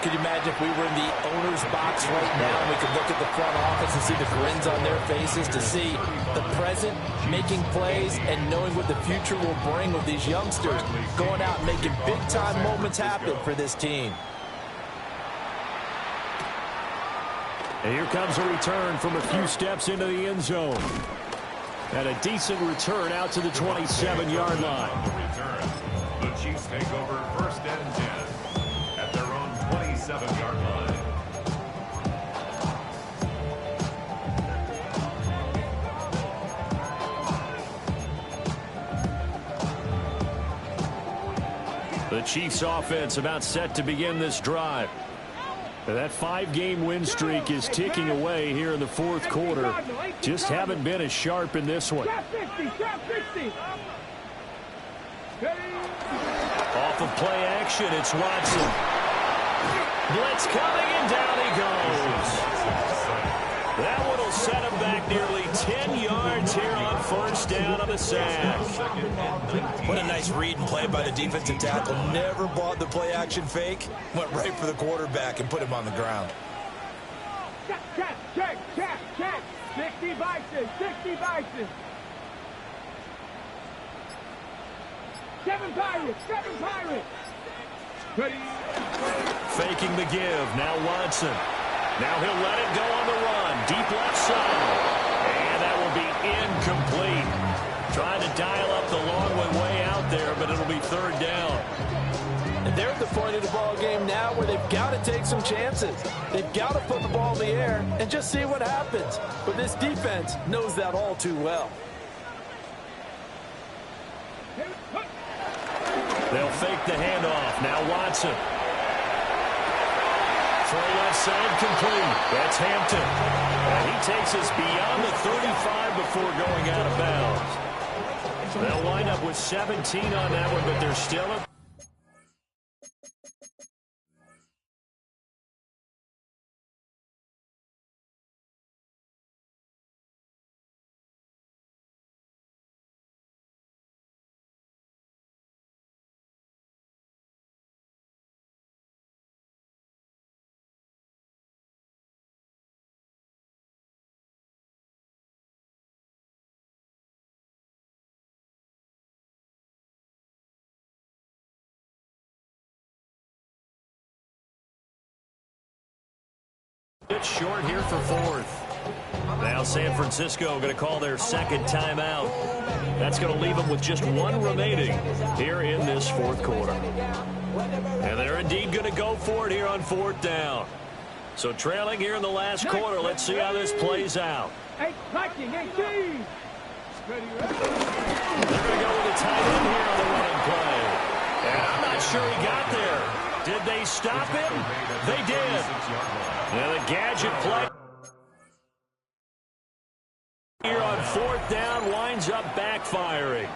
Could you imagine if we were in the owner's box right now and we could look at the front office and see the grins on their faces, to see the present making plays and knowing what the future will bring with these youngsters going out and making big-time moments happen for this team. And here comes a return from a few steps into the end zone. And a decent return out to the 27-yard line. The Chiefs take over 1st and 10 at their own 27-yard line. The Chiefs offense about set to begin this drive. That 5-game win streak is ticking away here in the fourth quarter. Just haven't been as sharp in this one. Trap 60, trap 60. Off of play action, it's Watson. Blitz coming, and down he goes. That one will set him back nearly 10 yards here on 1st down on the sack. What a nice read and play by the defensive tackle. Never bought the play-action fake. Went right for the quarterback and put him on the ground. Check, check, check, check. 60 Bison, 60 Bison. 7 Pirates, 7 Pirates. Ready. Faking the give. Now Watson. Now he'll let it go on the run. Deep left side. And that will be incomplete. Trying to dial up the long one way out there, but it'll be 3rd down. And they're at the point of the ball game now where they've got to take some chances. They've got to put the ball in the air and just see what happens. But this defense knows that all too well. They'll fake the handoff. Now Watson. Throw left side complete. That's Hampton. And he takes us beyond the 35 before going out of bounds. They'll wind up with 17 on that one, but they're still a... It's short here for 4th. Now San Francisco going to call their 2nd timeout. That's going to leave them with just 1 remaining here in this 4th quarter. And they're indeed going to go for it here on 4th down. So trailing here in the last quarter. Let's see how this plays out. 8 touching, 18. Ready, ready. They're going to go with a tight end here on the running play. And I'm not sure he got there. Did they stop him? They did. Now the gadget play here on 4th down winds up backfiring.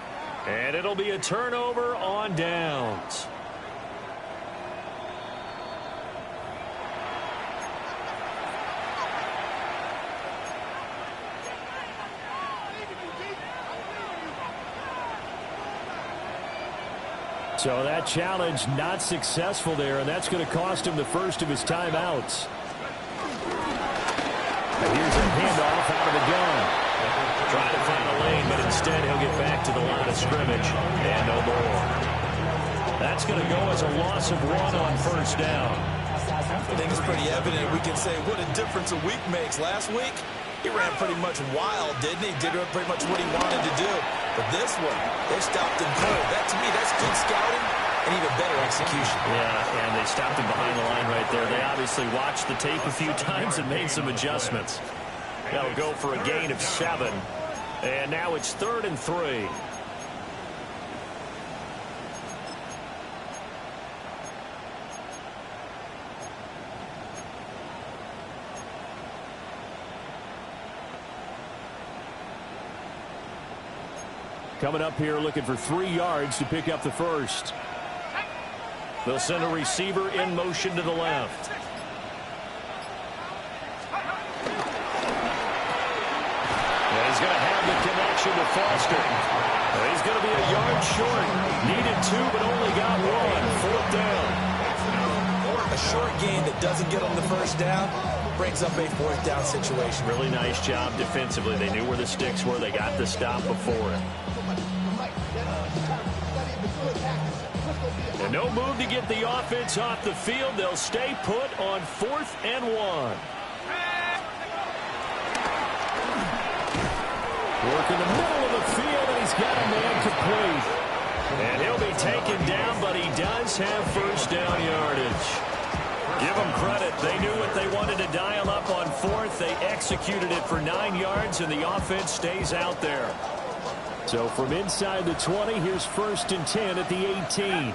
And it'll be a turnover on downs. So that challenge not successful there, and that's going to cost him the first of his timeouts. And here's a handoff out of the gun. Trying to find a lane, but instead he'll get back to the line of scrimmage and no more. That's going to go as a loss of 1 on 1st down. I think it's pretty evident. We can say what a difference a week makes. Last week, He ran pretty much wild, didn't he? Did pretty much what he wanted to do. But this one, they stopped him cold. That, to me, that's good scouting and even better execution. Yeah, and they stopped him behind the line right there. They obviously watched the tape a few times and made some adjustments. That'll go for a gain of 7. And now it's 3rd and 3. Coming up here looking for 3 yards to pick up the first. They'll send a receiver in motion to the left. And he's going to have the connection to Foster. He's going to be a yard short. Needed 2, but only got 1. 4th down. A short gain that doesn't get on the first down brings up a 4th down situation. Really nice job defensively. They knew where the sticks were. They got the stop before it. And no move to get the offense off the field. They'll stay put on 4th and 1. Work in the middle of the field, and he's got a man complete. And he'll be taken down, but he does have first down yardage. Give them credit. They knew what they wanted to dial up on 4th. They executed it for 9 yards, and the offense stays out there. So from inside the 20, here's 1st and 10 at the 18.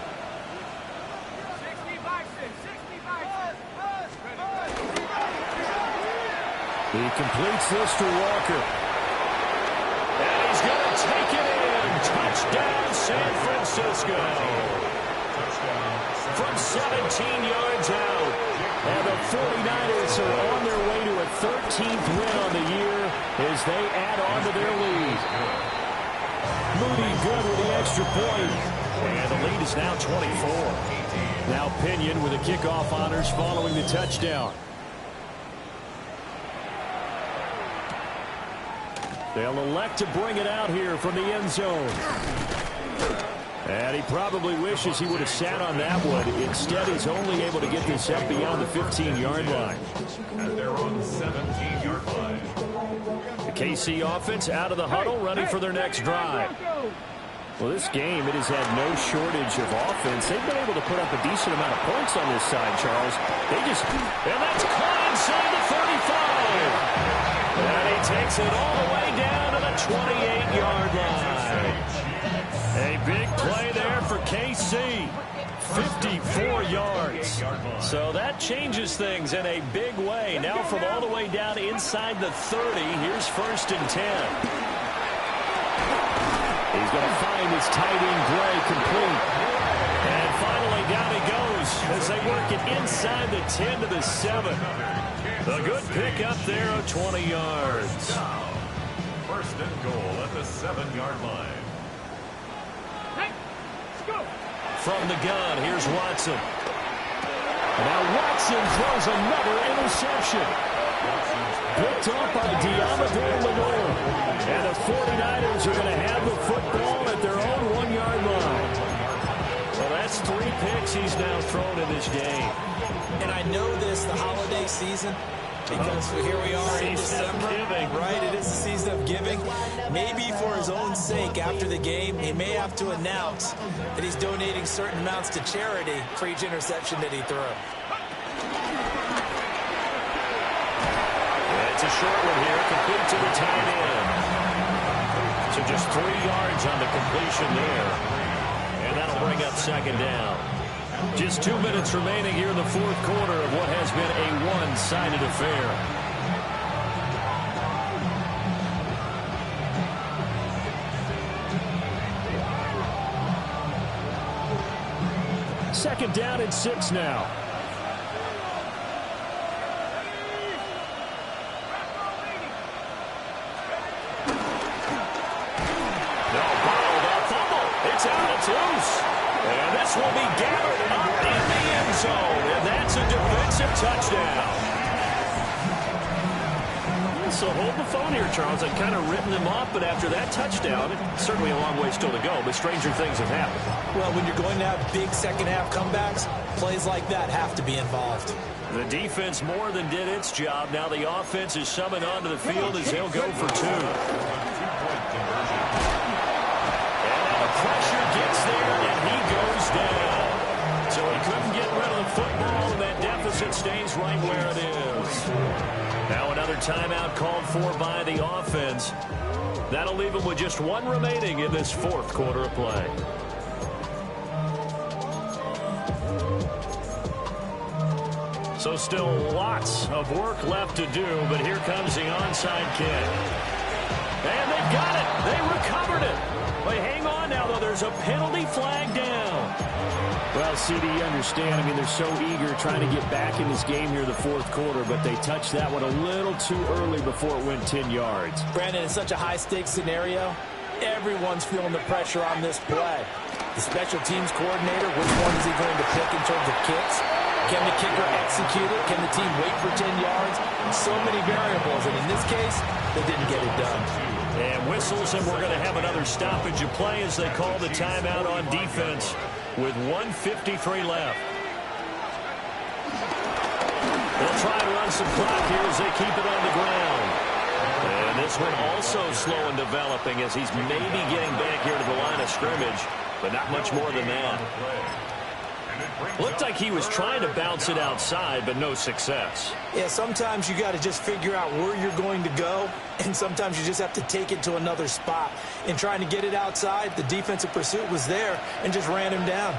He completes this to Walker. And he's going to take it in. Touchdown, San Francisco. From 17 yards out. And the 49ers are on their way to a 13th win on the year as they add on to their lead. Moody good with the extra point. And the lead is now 24. Now Pinion with the kickoff honors following the touchdown. They'll elect to bring it out here from the end zone. And he probably wishes he would have sat on that one. Instead, he's only able to get this up beyond the 15-yard line. And they're on the 17-yard line. The KC offense out of the huddle, ready for their next drive. Well, this game, it has had no shortage of offense. They've been able to put up a decent amount of points on this side, Charles. And that's caught inside the 35. And he takes it all the way down to the 28-yard line. A big play there for KC. 54 yards. So that changes things in a big way. Now from all the way down inside the 30, here's 1st and 10. He's going to find his tight end, Gray, complete. And finally down he goes as they work it inside the 10 to the 7. A good pick up there of 20 yards. 1st and goal at the 7-yard line. From the gun, here's Watson. And now Watson throws another interception. Picked off by Diamador Lenore. And the 49ers are going to have the football at their own 1-yard line. Well, that's 3 picks he's now thrown in this game. And I know this, the holiday season, because here we are in December, right? It is the season of giving. Maybe for his own sake, after the game, he may have to announce that he's donating certain amounts to charity for each interception that he threw. It's a short one here, complete to the tight end. So just 3 yards on the completion there. And that'll bring up 2nd down. Just 2 minutes remaining here in the 4th quarter of what has been a one-sided affair. Second down and 6 now. It's out, it's loose. And this will be gathered up in the end zone. And that's a defensive touchdown. So hold the phone here, Charles. I've kind of written them off, but after that touchdown, it's certainly a long way still to go, but stranger things have happened. Well, when you're going to have big second-half comebacks, plays like that have to be involved. The defense more than did its job. Now the offense is summoned onto the field as they'll go for two. And now the pressure gets there, and he goes down. So he couldn't get rid of the football, and that deficit stays right where it is. Now another timeout called for by the offense. That'll leave them with just one remaining in this fourth quarter of play. So still lots of work left to do, but here comes the onside kick. And they've got it. They recovered it. But hang on now, though. There's a penalty flag down. Well, CD, you understand. I mean, they're so eager trying to get back in this game here in the fourth quarter, but they touched that one a little too early before it went 10 yards. Brandon, it's such a high-stakes scenario. Everyone's feeling the pressure on this play. The special teams coordinator, which one is he going to pick in terms of kicks? Can the kicker execute it? Can the team wait for 10 yards? So many variables, and in this case, they didn't get it done. And whistles, and we're going to have another stoppage of play as they call the timeout on defense with 1:53 left. They'll try to run some clock here as they keep it on the ground. And this one also slow in developing as he's maybe getting back here to the line of scrimmage, but not much more than that. Looked like he was trying to bounce it outside, but no success. Yeah, sometimes you got to just figure out where you're going to go, and sometimes you just have to take it to another spot. In trying to get it outside, the defensive pursuit was there and just ran him down.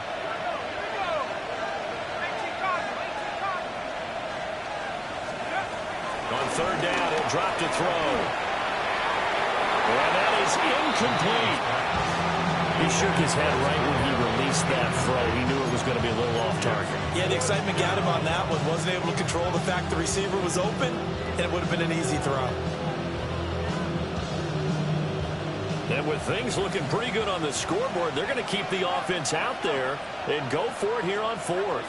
On third down, he'll drop to throw. And that is incomplete. He shook his head right when he released that throw. He knew it was going to be a little off target. Yeah, the excitement got him on that one. Wasn't able to control the fact the receiver was open, and it would have been an easy throw. And with things looking pretty good on the scoreboard, they're going to keep the offense out there and go for it here on fourth.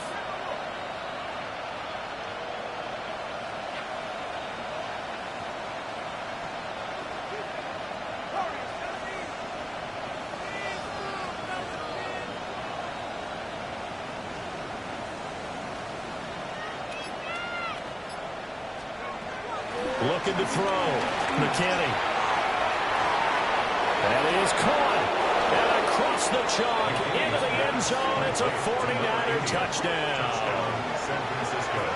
Looking to throw. McKinney. That is caught. And across the chalk into the end zone. It's a 49er touchdown.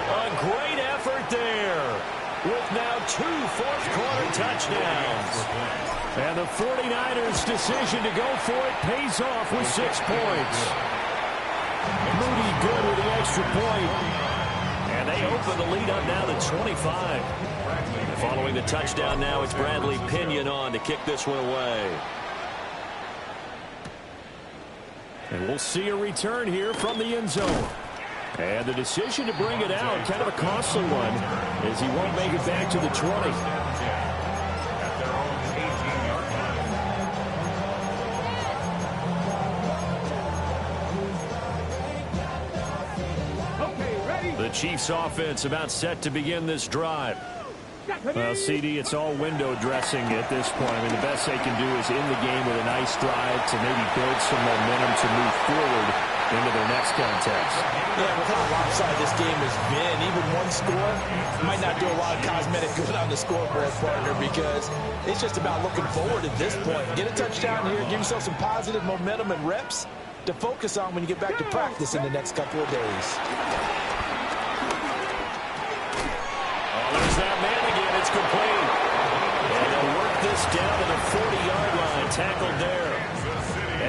A great effort there with now 2 fourth-quarter touchdowns. And the 49ers' decision to go for it pays off with 6 points. Moody good with the extra point. And they open the lead up now to 25. Following the touchdown now, it's Bradley Pinion on to kick this one away. And we'll see a return here from the end zone. And the decision to bring it out, kind of a costly one, as he won't make it back to the 20. The Chiefs offense about set to begin this drive. Well, CD, it's all window dressing at this point. I mean, the best they can do is end the game with a nice drive to maybe build some momentum to move forward into their next contest. Yeah, with how lopsided this game has been, even one score might not do a lot of cosmetic good on the scoreboard, partner, because it's just about looking forward at this point. Get a touchdown here, give yourself some positive momentum and reps to focus on when you get back to practice in the next couple of days. There's that man again. It's complete. And they'll work this down to the 40-yard line. Tackled there.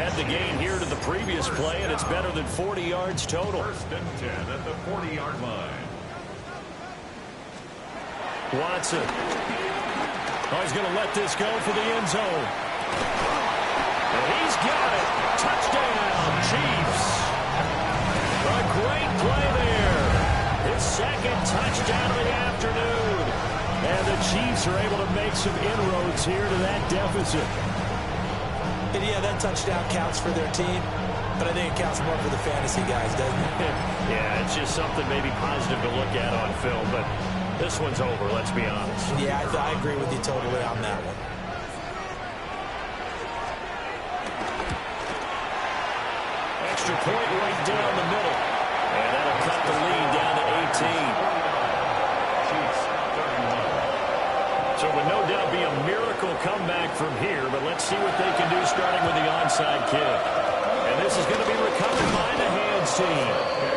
Add the gain here to the previous play, and it's better than 40 yards total. First and 10 at the 40-yard line. Watson. Oh, he's going to let this go for the end zone. And he's got it. Touchdown, Chiefs. A great play there. His second touchdown of the afternoon. And the Chiefs are able to make some inroads here to that deficit. And yeah, that touchdown counts for their team, but I think it counts more for the fantasy guys, doesn't it? Yeah, it's just something maybe positive to look at on film, but this one's over, let's be honest. Yeah, I agree with you totally on that one. Extra point right down the middle. And that'll cut the lead down to 18. a comeback from here, but let's see what they can do starting with the onside kick. And this is going to be recovered by the hands team.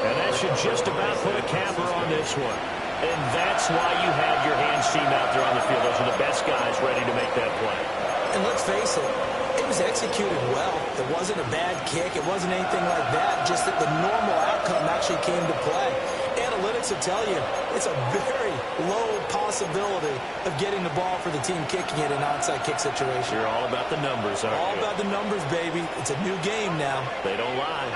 And that should just about put a capper on this one. And that's why you have your hands team out there on the field. Those are the best guys ready to make that play. And let's face it, it was executed well. It wasn't a bad kick. It wasn't anything like that. Just that the normal outcome actually came to play. Analytics will tell you it's a very low possibility of getting the ball for the team kicking it in an onside kick situation. You're all about the numbers, aren't you? All about the numbers, baby. It's a new game now. They don't lie.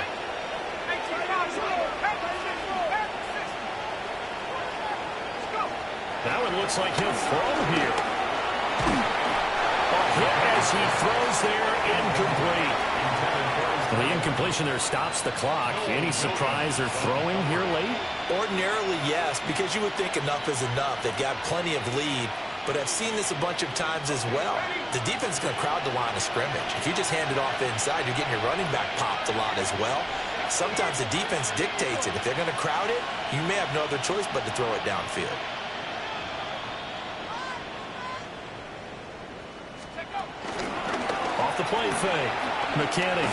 Now it looks like he'll throw here. A hit as he throws there, incomplete. The incompletion there stops the clock. Any surprise they're throwing here late? Ordinarily, yes, because you would think enough is enough. They've got plenty of lead, but I've seen this a bunch of times as well. The defense is going to crowd the line of scrimmage. If you just hand it off inside, you're getting your running back popped a lot as well. Sometimes the defense dictates it. If they're going to crowd it, you may have no other choice but to throw it downfield. Off the play fake. McKinney.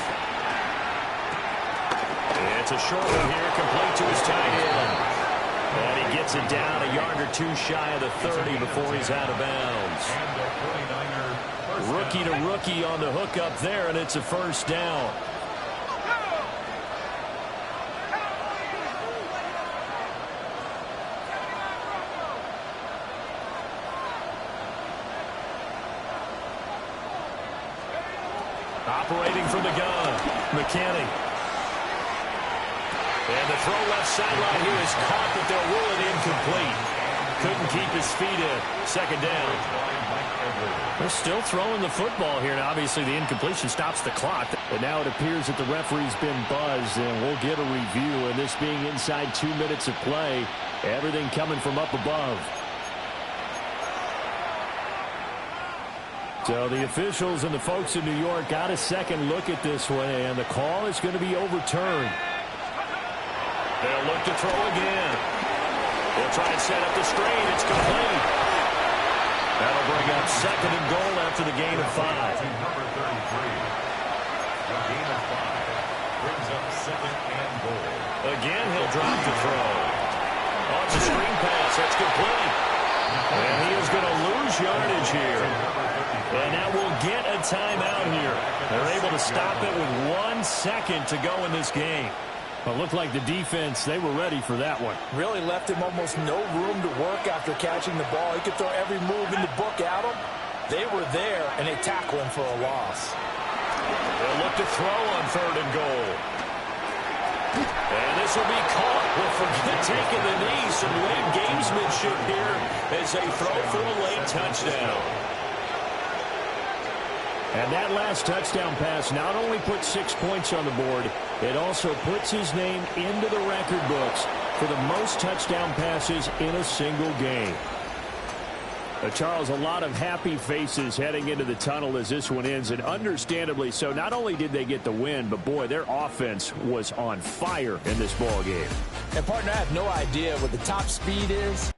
It's a short one here, complete to his tight end. And he gets it down a yard or two shy of the 30 before he's out of bounds. Rookie to rookie on the hook up there, and it's a first down. Operating from the gun, McKinney. And the throw left sideline here is caught, but they'll rule it incomplete. Couldn't keep his feet in. Second down. They're still throwing the football here, and obviously the incompletion stops the clock. And now it appears that the referee's been buzzed, and we'll get a review. And this being inside 2 minutes of play, everything coming from up above. So the officials and the folks in New York got a second look at this one, and the call is going to be overturned. They'll look to throw again. They'll try and set up the screen. It's complete. That'll bring up second and goal after the gain of 5. Number 33. The gain of 5 brings up second and goal. Again, he'll drop to throw. Oh, it's a screen pass. That's complete. And he is going to lose yardage here. And now we'll get a timeout here. They're able to stop it with 1 second to go in this game. Well, it looked like the defense, they were ready for that one. Really left him almost no room to work after catching the ball. He could throw every move in the book at him. They were there, and they tackle him for a loss. They'll look to throw on third and goal. And this will be caught. We'll forget taking the knee. Some late gamesmanship here as they throw for a late touchdown. And that last touchdown pass not only puts 6 points on the board, it also puts his name into the record books for the most touchdown passes in a single game. Charles, a lot of happy faces heading into the tunnel as this one ends, and understandably so. Not only did they get the win, but boy, their offense was on fire in this ball game. And partner, I have no idea what the top speed is.